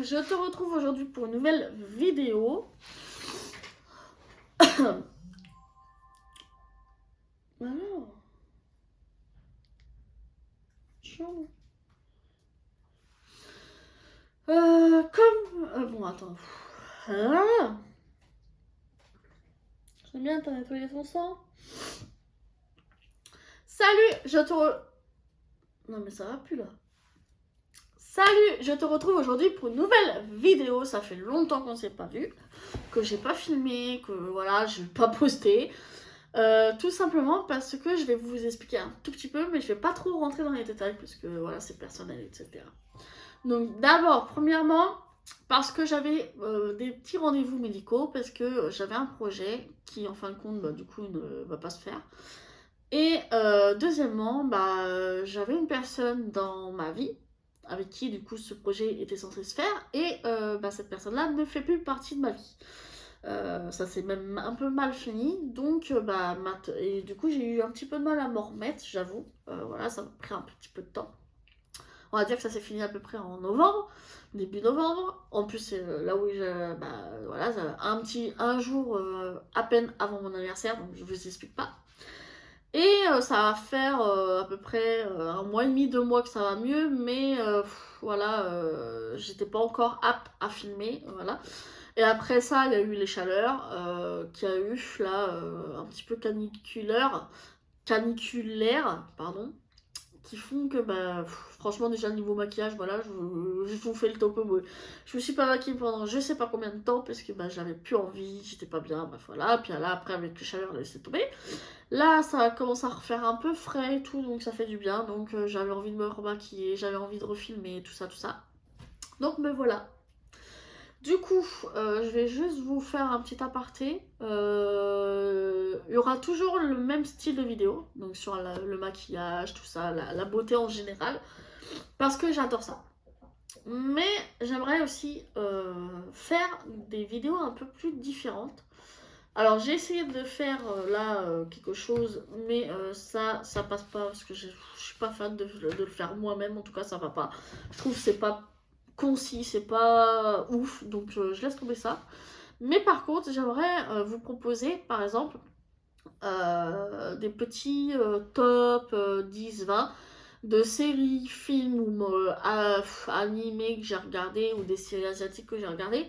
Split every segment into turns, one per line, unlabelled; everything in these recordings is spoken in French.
je te retrouve aujourd'hui pour une nouvelle vidéo. Alors, bon, attends. Ah, j'aime bien, t'as nettoyé ton sang. Salut, Non mais ça va plus là. Salut, je te retrouve aujourd'hui pour une nouvelle vidéo. Ça fait longtemps qu'on s'est pas vu, que j'ai pas filmé, que voilà, je vais pas posté. Tout simplement parce que je vais vous expliquer un tout petit peu, mais je vais pas trop rentrer dans les détails parce que voilà, c'est personnel, etc. Donc d'abord, premièrement, parce que j'avais des petits rendez-vous médicaux, parce que j'avais un projet qui en fin de compte, du coup, ne va pas se faire. Et deuxièmement, j'avais une personne dans ma vie avec qui du coup ce projet était censé se faire et cette personne-là ne fait plus partie de ma vie. Ça s'est même un peu mal fini, donc et du coup j'ai eu un petit peu de mal à m'en remettre, j'avoue. Voilà, ça m'a pris un petit peu de temps. On va dire que ça s'est fini à peu près en novembre, début novembre. En plus, c'est là où voilà, un jour à peine avant mon anniversaire, donc je vous explique pas. Et ça va faire à peu près un mois et demi, 2 mois que ça va mieux, mais voilà, j'étais pas encore apte à filmer, voilà. Et après ça, il y a eu les chaleurs, qu'il y a eu là, un petit peu caniculaire, pardon, qui font que franchement déjà niveau maquillage, voilà, je vous fais le topo. Je me suis pas maquillée pendant je sais pas combien de temps parce que j'avais plus envie, j'étais pas bien, bref voilà. Puis là après avec les chaleurs, laissé tomber. Là ça commence à refaire un peu frais et tout, donc ça fait du bien. Donc j'avais envie de me remaquiller, j'avais envie de refilmer, tout ça, tout ça. Donc me voilà. Du coup, je vais juste vous faire un petit aparté. Il y aura toujours le même style de vidéo, donc sur le maquillage, tout ça, la beauté en général, parce que j'adore ça. Mais j'aimerais aussi faire des vidéos un peu plus différentes. Alors j'ai essayé de faire quelque chose, mais ça passe pas parce que je suis pas fan de le faire moi-même. En tout cas, ça va pas. Je trouve que c'est pas concis, c'est pas ouf, donc je laisse tomber ça. Mais par contre, j'aimerais vous proposer, par exemple, des petits top 10-20 de séries, films ou animés que j'ai regardé ou des séries asiatiques que j'ai regardées.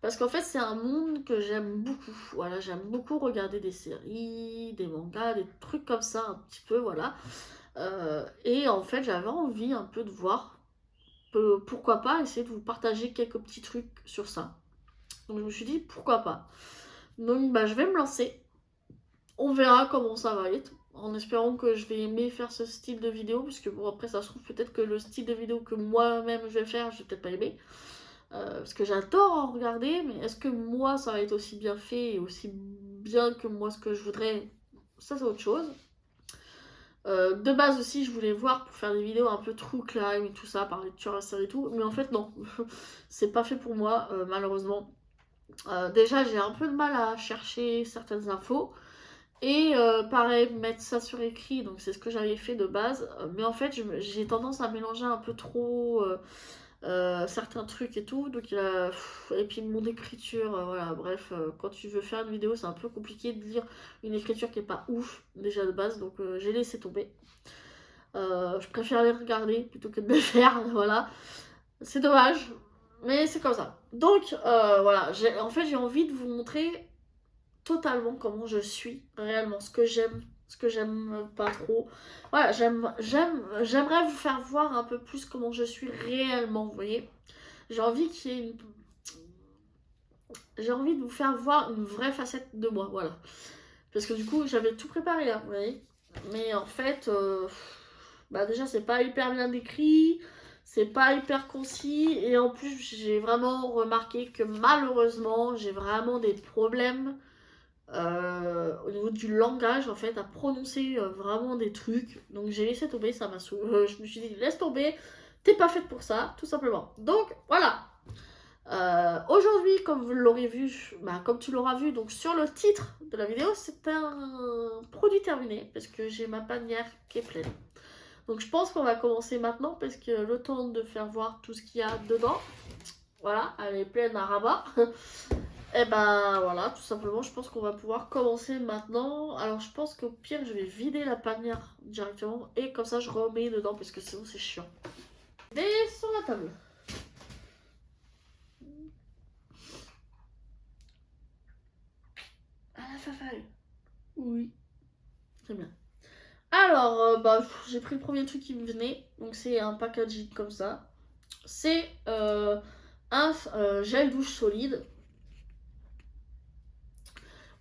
Parce qu'en fait, c'est un monde que j'aime beaucoup. Voilà, j'aime beaucoup regarder des séries, des mangas, des trucs comme ça, un petit peu, voilà. Et en fait, j'avais envie un peu de voir, pourquoi pas essayer de vous partager quelques petits trucs sur ça. Donc je me suis dit, pourquoi pas. Donc je vais me lancer. On verra comment ça va être. En espérant que je vais aimer faire ce style de vidéo. Puisque bon, après, ça se trouve peut-être que le style de vidéo que moi-même je vais faire, je vais peut-être pas aimer. Parce que j'adore en regarder, mais est-ce que moi ça va être aussi bien fait et aussi bien que moi ce que je voudrais? Ça c'est autre chose. De base aussi je voulais voir pour faire des vidéos un peu true crime et tout ça, parler de tueurs à série et tout, mais en fait non, c'est pas fait pour moi malheureusement. Déjà j'ai un peu de mal à chercher certaines infos et pareil mettre ça sur écrit, donc c'est ce que j'avais fait de base, mais en fait j'ai tendance à mélanger un peu trop certains trucs et tout, donc et puis mon écriture, voilà, bref, quand tu veux faire une vidéo c'est un peu compliqué de lire une écriture qui est pas ouf déjà de base, donc j'ai laissé tomber. Je préfère les regarder plutôt que de les faire, voilà, c'est dommage, mais c'est comme ça. Donc voilà, en fait j'ai envie de vous montrer totalement comment je suis réellement, ce que j'aime pas trop. Voilà, j'aimerais vous faire voir un peu plus comment je suis réellement, vous voyez. J'ai envie qu'il y ait J'ai envie de vous faire voir une vraie facette de moi, voilà. Parce que du coup, j'avais tout préparé là, vous voyez. Mais en fait, déjà, c'est pas hyper bien décrit, c'est pas hyper concis, et en plus, j'ai vraiment remarqué que malheureusement, j'ai vraiment des problèmes au niveau du langage, en fait, à prononcer vraiment des trucs. Donc j'ai laissé tomber, ça m'a saoulé. Je me suis dit, laisse tomber, t'es pas faite pour ça, tout simplement. Donc voilà. Aujourd'hui, comme vous l'aurez vu, comme tu l'auras vu donc sur le titre de la vidéo, c'est un produit terminé parce que j'ai ma panière qui est pleine. Donc je pense qu'on va commencer maintenant parce que le temps de faire voir tout ce qu'il y a dedans. Voilà, elle est pleine à rabat. Et ben voilà, tout simplement, je pense qu'on va pouvoir commencer maintenant. Alors je pense qu'au pire, je vais vider la panière directement et comme ça, je remets dedans parce que sinon c'est chiant. Et sur la table. Ah la fafale. Oui. Très bien. Alors, bah, j'ai pris le premier truc qui me venait. Donc c'est un packaging comme ça. C'est un gel douche solide.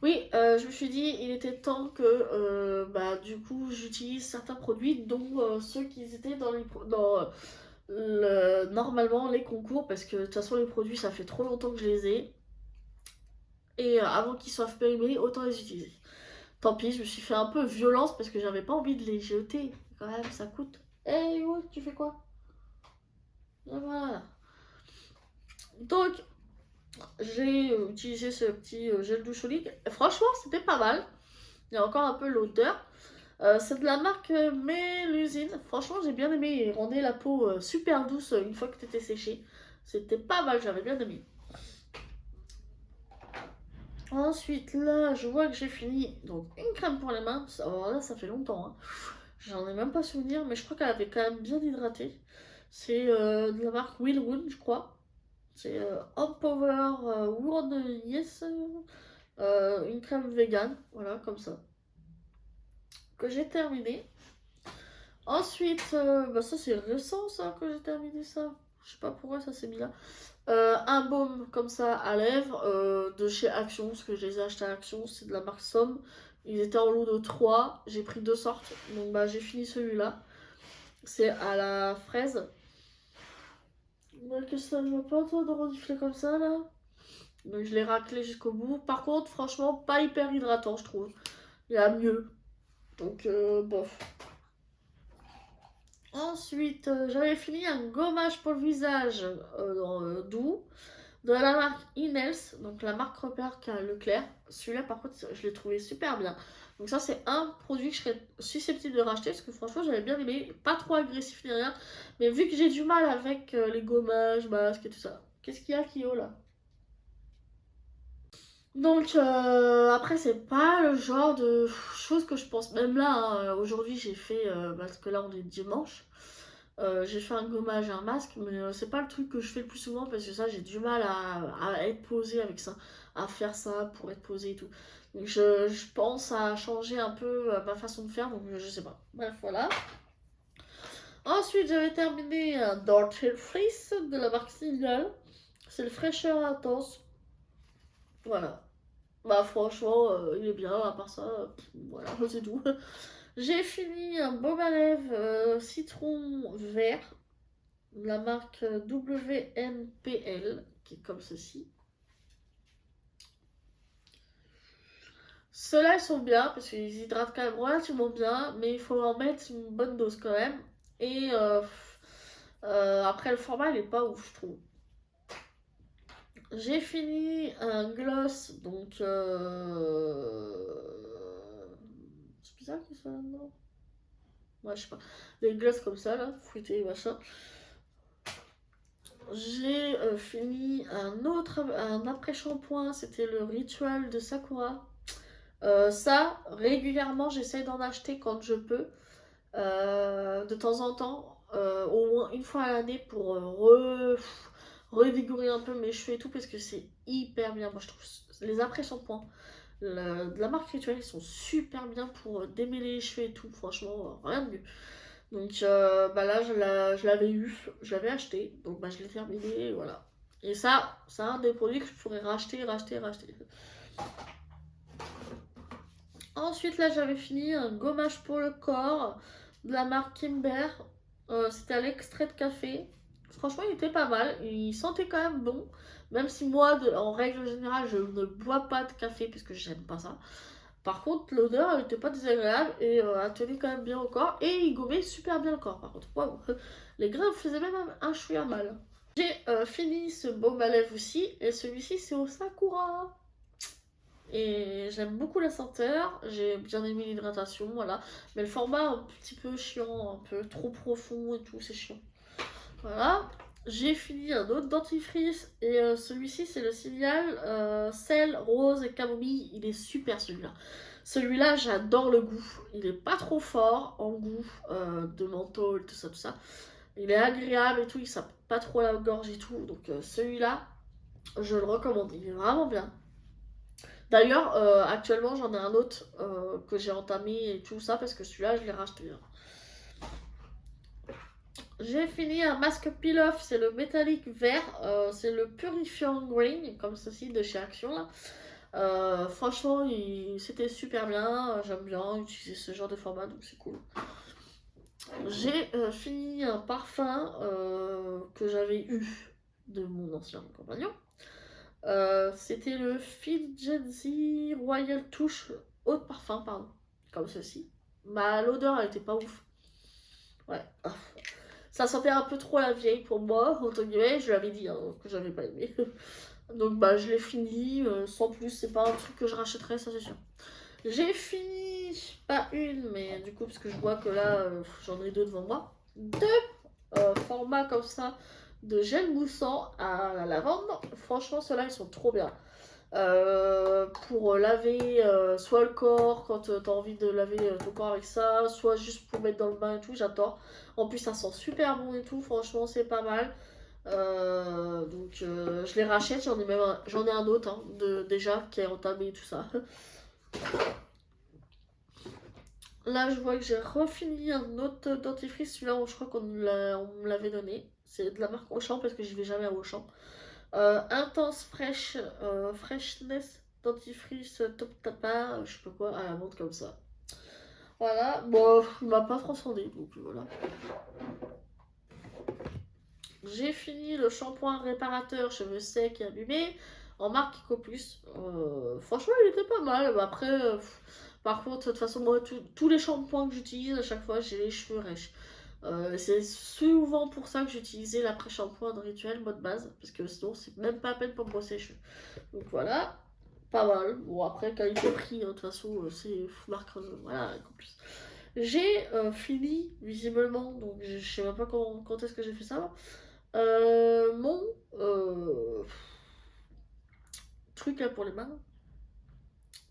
Oui, je me suis dit, il était temps que, bah, du coup, j'utilise certains produits, dont ceux qui étaient normalement les concours, parce que de toute façon, les produits, ça fait trop longtemps que je les ai. Et avant qu'ils soient périmés, autant les utiliser. Tant pis, je me suis fait un peu violence parce que j'avais pas envie de les jeter. Quand même, ça coûte. Hey, oh, tu fais quoi? Et voilà. Donc, j'ai utilisé ce petit gel douche solide. Et franchement, c'était pas mal. Il y a encore un peu l'odeur. C'est de la marque Mélusine. Franchement, j'ai bien aimé. Il rendait la peau super douce une fois que t'étais séché. C'était pas mal, j'avais bien aimé. Ensuite, là, je vois que j'ai fini. Donc, une crème pour les mains. Alors là, ça fait longtemps. Hein. J'en ai même pas souvenir, mais je crois qu'elle avait quand même bien hydraté. C'est de la marque Willwood, je crois. C'est Empower World Yes. Une crème vegan. Voilà, comme ça. Que j'ai terminé. Ensuite, bah ça c'est récent ça que j'ai terminé ça. Je sais pas pourquoi ça s'est mis là. Un baume comme ça à lèvres de chez Action, parce que je les ai achetés à Action, c'est de la marque Somme. Ils étaient en lot de 3, j'ai pris 2 sortes, donc bah j'ai fini celui-là. C'est à la fraise. Donc ça ne va pas toi de renifler comme ça là. Donc je l'ai raclé jusqu'au bout. Par contre, franchement, pas hyper hydratant je trouve. Il y a mieux. Donc bof. Ensuite, j'avais fini un gommage pour le visage doux de la marque Inels, donc la marque repère qu'a Leclerc. Celui-là, par contre, je l'ai trouvé super bien. Donc ça, c'est un produit que je serais susceptible de racheter parce que franchement, j'avais bien aimé. Pas trop agressif ni rien. Mais vu que j'ai du mal avec les gommages, masques et tout ça. Qu'est-ce qu'il y a, Kyo, là? Donc après c'est pas le genre de choses que je pense. Même là, hein, aujourd'hui j'ai fait, parce que là on est dimanche, j'ai fait un gommage, un masque, mais c'est pas le truc que je fais le plus souvent parce que ça j'ai du mal à être posée avec ça, à faire ça pour être posée et tout. Donc je pense à changer un peu ma façon de faire, donc je sais pas. Bref voilà. Ensuite j'avais terminé un dentifrice de la marque Signal. C'est le fraîcheur intense. Voilà. Bah franchement, il est bien, à part ça, voilà, c'est tout. J'ai fini un baume à lèvres citron vert, de la marque WNPL, qui est comme ceci. Ceux-là, ils sont bien, parce qu'ils hydratent quand même relativement bien, mais il faut en mettre une bonne dose quand même. Et après, le format, il est pas ouf, je trouve. J'ai fini un gloss, donc c'est bizarre qu'il soit là-dedans. Ouais, je sais pas. Des glaces comme ça, là, fruitées, machin. J'ai fini un après-shampoing, c'était le rituel de Sakura. Ça, régulièrement, j'essaye d'en acheter quand je peux. De temps en temps, au moins une fois à l'année pour revigorer un peu mes cheveux et tout, parce que c'est hyper bien. Moi, je trouve les après-shampoings de la marque Rituel, ils sont super bien pour démêler les cheveux et tout. Franchement, rien de mieux. Donc bah là, je l'avais eu, je l'avais acheté, donc bah, je l'ai terminé, et voilà. Et ça, c'est un des produits que je pourrais racheter. Ensuite, là, j'avais fini un gommage pour le corps de la marque Kimber. C'était à l'extrait de café. Franchement, il était pas mal. Il sentait quand même bon. Même si moi, en règle générale, je ne bois pas de café parce que j'aime pas ça. Par contre, l'odeur, elle était pas désagréable et elle tenait quand même bien au corps. Et il gommait super bien le corps, par contre. Waouh. Les grains faisaient même un chouïa mal. J'ai fini ce baume à lèvres aussi. Et celui-ci, c'est au Sakura. Et j'aime beaucoup la senteur, j'ai bien aimé l'hydratation, voilà. Mais le format un petit peu chiant, un peu trop profond et tout, c'est chiant. Voilà. J'ai fini un autre dentifrice et celui-ci c'est le Signal sel, rose et camomille. Il est super celui-là. Celui-là j'adore le goût. Il est pas trop fort en goût de menthol, tout ça, tout ça. Il est agréable et tout, il sent pas trop la gorge et tout. Donc celui-là, je le recommande. Il est vraiment bien. D'ailleurs, actuellement j'en ai un autre que j'ai entamé et tout ça parce que celui-là je l'ai racheté, hein. J'ai fini un masque peel-off, c'est le métallique vert, c'est le Purifiant Green, comme ceci de chez Action là. Franchement, c'était super bien, j'aime bien utiliser ce genre de format, donc c'est cool. J'ai fini un parfum que j'avais eu de mon ancien compagnon. C'était le Fidgency Royal Touch Eau de parfum, pardon, comme ceci. L'odeur elle était pas ouf. Ouais. Ça sentait un peu trop la vieille pour moi, entre guillemets, je lui avais dit hein, que j'avais pas aimé. Donc bah je l'ai fini, sans plus, c'est pas un truc que je rachèterais, ça c'est sûr. J'ai fini, pas une, mais du coup, parce que je vois que là, j'en ai deux devant moi. Deux formats comme ça de gel moussant à la lavande. Franchement, ceux-là, ils sont trop bien. Pour laver soit le corps quand t'as envie de laver ton corps avec ça, soit juste pour mettre dans le bain et tout, j'adore. En plus, ça sent super bon et tout, franchement, c'est pas mal. Donc, je les rachète, j'en ai un autre hein, déjà qui est entamé et tout ça. Là, je vois que j'ai refini un autre dentifrice, celui-là, je crois qu'on me l'avait donné. C'est de la marque Auchan parce que j'y vais jamais à Auchan. Intense Fresh, Freshness dentifrice Top Tapa, je sais pas quoi, à la vente comme ça. Voilà, bon, il m'a pas transcendé, donc voilà. J'ai fini le shampoing réparateur cheveux secs et abîmés en marque Ecoplus. Franchement, il était pas mal. Après, par contre, de toute façon, moi, tous les shampoings que j'utilise, à chaque fois, j'ai les cheveux rêches. C'est souvent pour ça que j'utilisais l'après-shampoing de rituel mode base, parce que sinon, c'est même pas à peine pour me brosser les cheveux. Donc voilà, pas mal. Bon, après, qualité-prix, hein, de toute façon, c'est marque, voilà, Ecoplus. J'ai fini, visiblement, donc je sais même pas quand est-ce que j'ai fait ça. Mon truc là pour les mains,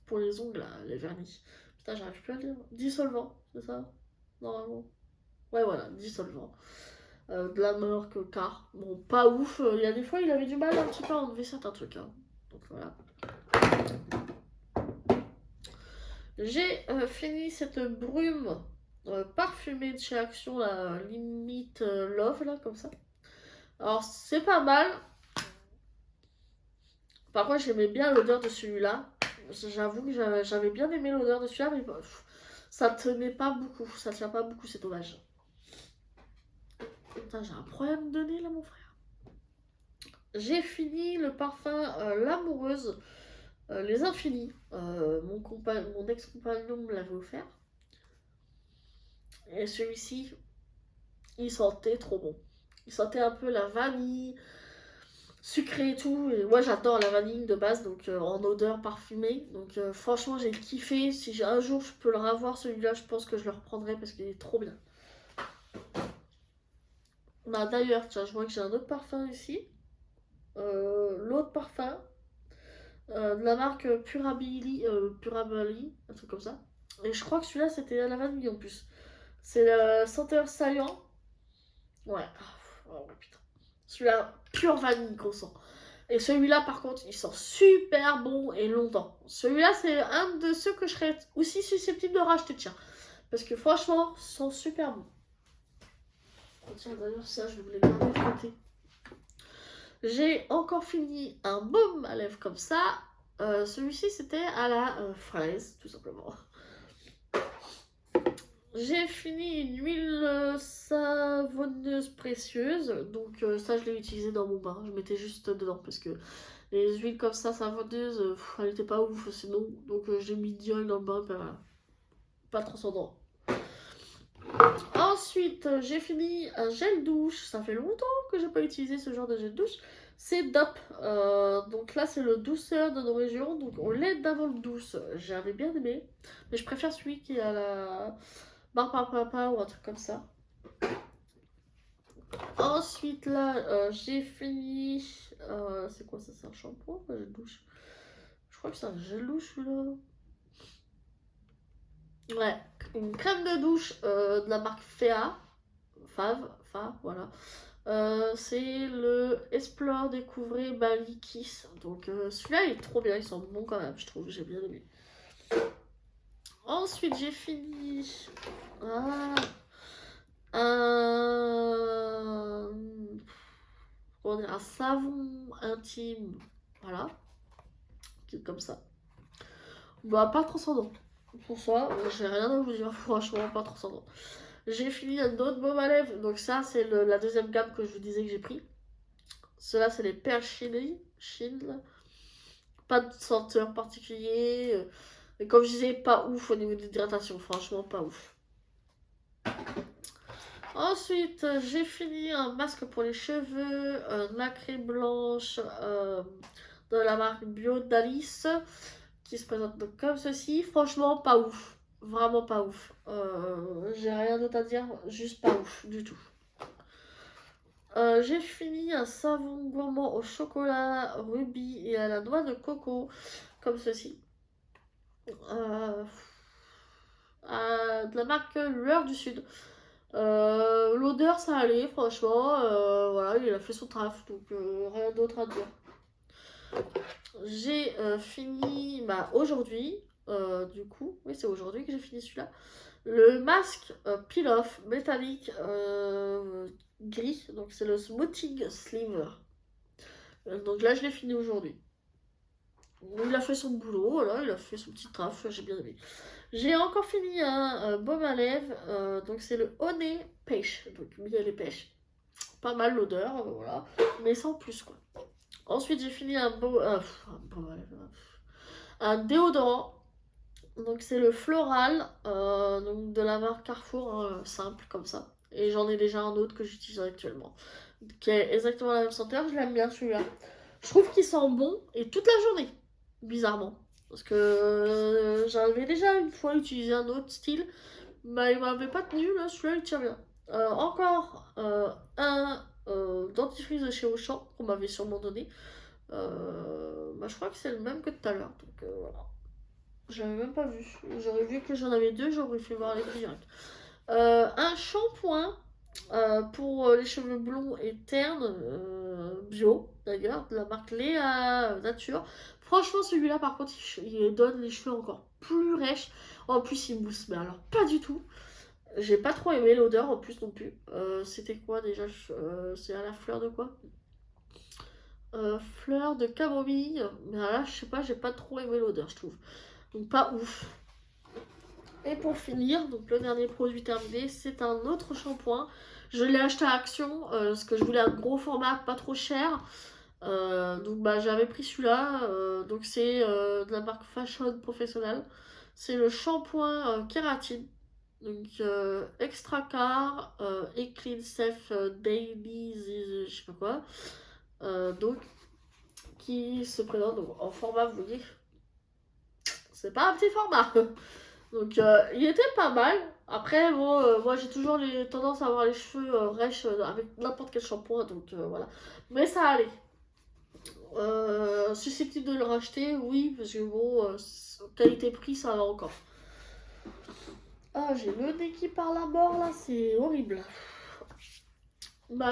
pour les ongles, là, les vernis. Putain, j'arrive plus à le dire. Dissolvant, c'est ça? Normalement. Ouais, voilà, dissolvant. De la marque Car. Bon, pas ouf. Il y a des fois, il avait du mal un petit peu à enlever certains trucs, hein. Donc voilà. J'ai fini cette brume parfumée de chez Action, la limite Love, là, comme ça. Alors, c'est pas mal. Par contre, j'aimais bien l'odeur de celui-là. J'avoue que j'avais bien aimé l'odeur de celui-là, mais ça tenait pas beaucoup. Ça tient pas beaucoup, c'est dommage. Putain, j'ai un problème de nez là, mon frère. J'ai fini le parfum L'Amoureuse, Les Infinis. Mon ex-compagnon me l'avait offert. Et celui-ci, il sentait trop bon. Il sentait un peu la vanille, sucré et tout. Et moi j'adore la vanille de base, donc en odeur parfumée. Donc franchement j'ai kiffé. Si un jour je peux le revoir celui-là, je pense que je le reprendrai parce qu'il est trop bien. Bah, d'ailleurs, tiens, je vois que j'ai un autre parfum ici. L'autre parfum de la marque Purabali, un truc comme ça. Et je crois que celui-là c'était à la vanille en plus. C'est le senteur saillant. Ouais. Oh, putain. Celui-là, pure vanille qu'on sent. Et celui-là, par contre, il sent super bon et longtemps. Celui-là, c'est un de ceux que je serais aussi susceptible de racheter, tiens. Parce que franchement, il sent super bon. Oh, tiens, d'ailleurs, ça, je voulais garder de côté. J'ai encore fini un baume à lèvres comme ça. Celui-ci, c'était à la fraise, tout simplement. J'ai fini une huile savonneuse précieuse. Donc ça, je l'ai utilisé dans mon bain. Je mettais juste dedans parce que les huiles comme ça, savonneuses, elle était pas ouf sinon. Donc j'ai mis direct dans le bain. Ben, voilà. Pas transcendant. Ensuite, j'ai fini un gel douche. Ça fait longtemps que j'ai pas utilisé ce genre de gel douche. C'est DOP. Donc là, c'est le douceur de nos régions. Donc on l'aide d'amande douce. J'avais bien aimé. Mais je préfère celui qui est à la barre papa ou un truc comme ça. Ensuite, là, j'ai fini. C'est quoi ça? C'est un shampoing ou un gel douche? Je crois que c'est un gel douche, celui-là. Ouais, une crème de douche de la marque Fa, voilà. C'est le Explore Découvrez Bali Kiss. Donc celui-là il est trop bien, il sent bon quand même, je trouve, j'ai bien aimé. Ensuite j'ai fini un... comment dire, un savon intime, voilà, qui est comme ça. Bah pas transcendant. Pour ça, j'ai rien à vous dire, franchement pas transcendant. J'ai fini un autre baume à lèvres, donc ça c'est la deuxième gamme que je vous disais que j'ai pris. Ceux-là c'est les Pearl Shield. Pas de senteur particulier. Mais comme je disais, pas ouf au niveau de l'hydratation, franchement pas ouf. Ensuite, j'ai fini un masque pour les cheveux, nacré blanche de la marque Bio d'Alice, qui se présente donc comme ceci. Franchement, pas ouf. Vraiment pas ouf. J'ai rien d'autre à dire, juste pas ouf du tout. J'ai fini un savon gourmand au chocolat, rubis et à la noix de coco, comme ceci. De la marque Lueur du Sud. L'odeur ça allait, franchement. Voilà, il a fait son taf, donc rien d'autre à dire. J'ai fini aujourd'hui, du coup, oui, c'est aujourd'hui que j'ai fini celui-là. Le masque peel-off métallique gris, donc c'est le Smoothing Sliver. Donc là, je l'ai fini aujourd'hui. Il a fait son boulot, voilà, il a fait son petit taf, j'ai bien aimé. J'ai encore fini un baume à lèvres, donc c'est le Honey Pêche, donc miel et pêche. Pas mal l'odeur, voilà, mais sans plus quoi. Ensuite j'ai fini un un déodorant, donc c'est le Floral, donc de la marque Carrefour, hein, simple comme ça. Et j'en ai déjà un autre que j'utilise actuellement, qui est exactement la même senteur, je l'aime bien celui-là. Je trouve qu'il sent bon et toute la journée, bizarrement. Parce que j'avais déjà une fois utilisé un autre style, mais il m'avait pas tenu, là, celui-là il tient bien. Encore un dentifrice de chez Auchan qu'on m'avait sûrement donné. Je crois que c'est le même que tout à l'heure, donc voilà. J'avais même pas vu. J'aurais vu que j'en avais deux, j'aurais fait voir les prix direct. Un shampoing pour les cheveux blonds et ternes, bio d'ailleurs, de la marque Léa Nature. Franchement, celui-là, par contre, il donne les cheveux encore plus rêches. En plus, il mousse, mais alors pas du tout. J'ai pas trop aimé l'odeur en plus non plus. C'était quoi déjà? C'est à la fleur de quoi? Fleur de camomille. Mais là, je sais pas, j'ai pas trop aimé l'odeur, je trouve. Donc pas ouf. Et pour finir, donc le dernier produit terminé, c'est un autre shampoing. Je l'ai acheté à Action, parce que je voulais un gros format, pas trop cher. Donc j'avais pris celui-là. Donc c'est de la marque Fashion Professional. C'est le shampoing kératine. Donc Extra Car et Clean Safe Daily, je sais pas quoi. Donc qui se présente donc, en format, vous voyez, c'est pas un petit format. Donc il était pas mal. Après, bon, moi j'ai toujours tendance à avoir les cheveux rêches avec n'importe quel shampoing, donc voilà. Mais ça allait. Susceptible de le racheter, oui, parce que bon, qualité-prix, ça va encore. Ah, j'ai le nez qui parle à mort là, c'est horrible.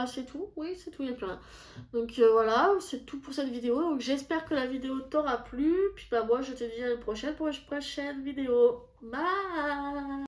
C'est tout, oui, c'est tout, il n'y a plus rien. Donc voilà, c'est tout pour cette vidéo. Donc j'espère que la vidéo t'aura plu. Puis moi, je te dis à la prochaine pour une prochaine vidéo. Bye!